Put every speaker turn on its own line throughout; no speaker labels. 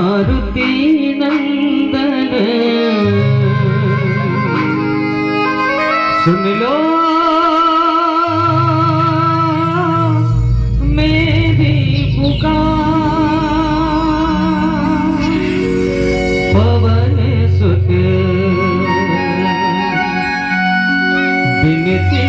मारुति नंदन सुन लो मेरी पुकार। पवन सुत बिनती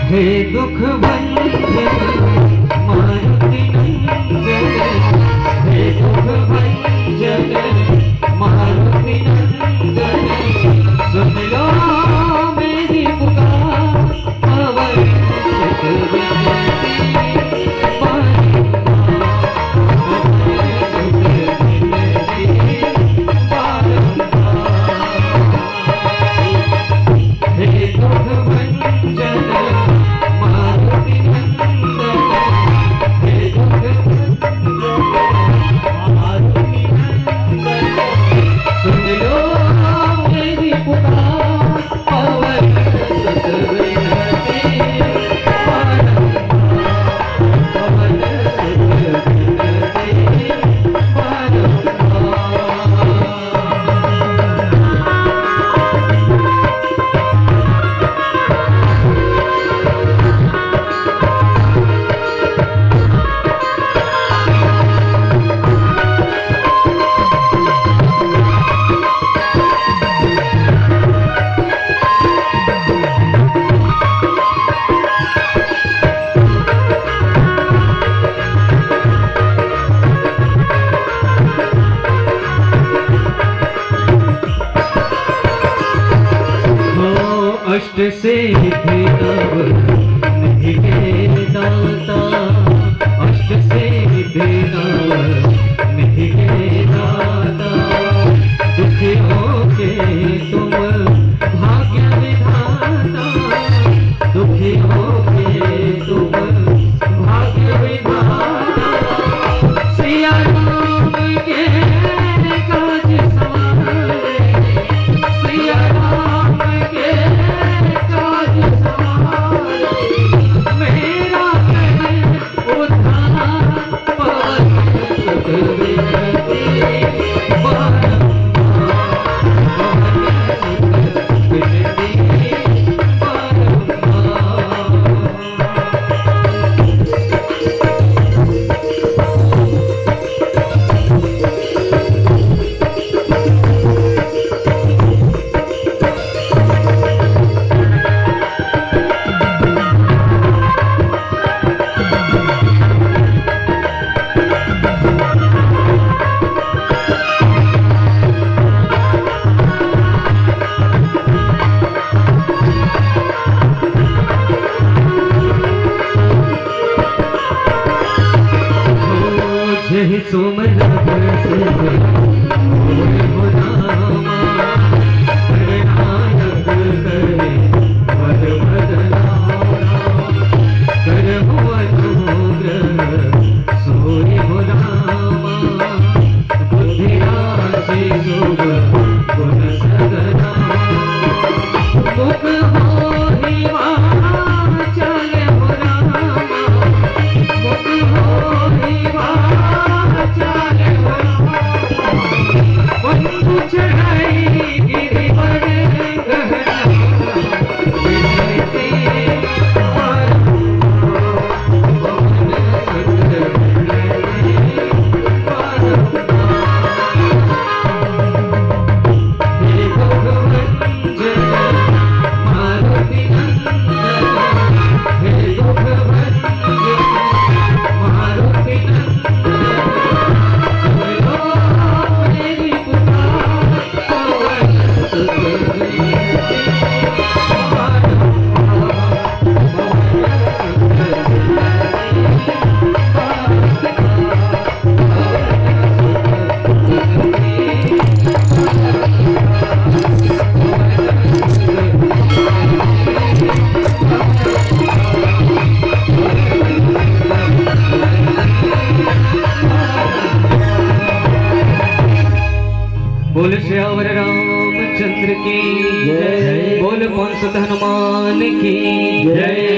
हे दुख भंजन मारुति नंदन, हे दुख भंजन मारुति नंदन सुन लो मेरी पुकार। पवन सुत बिनती अष्ट सिद्धि नव निधि के दाता, अष्ट सिद्धि नव निधि के दाता। दुखियों के तुम भाग्य विधाता, दुखियों के तुम भाग्य विधाता। सिया राम के काज सवारे, सिया राम के जय सोमनाथ से मोरे हो रामा, नायक करे वद बदलावा। करहु अनुग्रह सोई हो रामा, बुद्धि राशि शुभ गुण सगना। मुख होहि वाचल हो रामा, मुख होहि वाचल हो रामा। सियावर रामचंद्र की जय। बोल पवन सुत हनुमान की जय।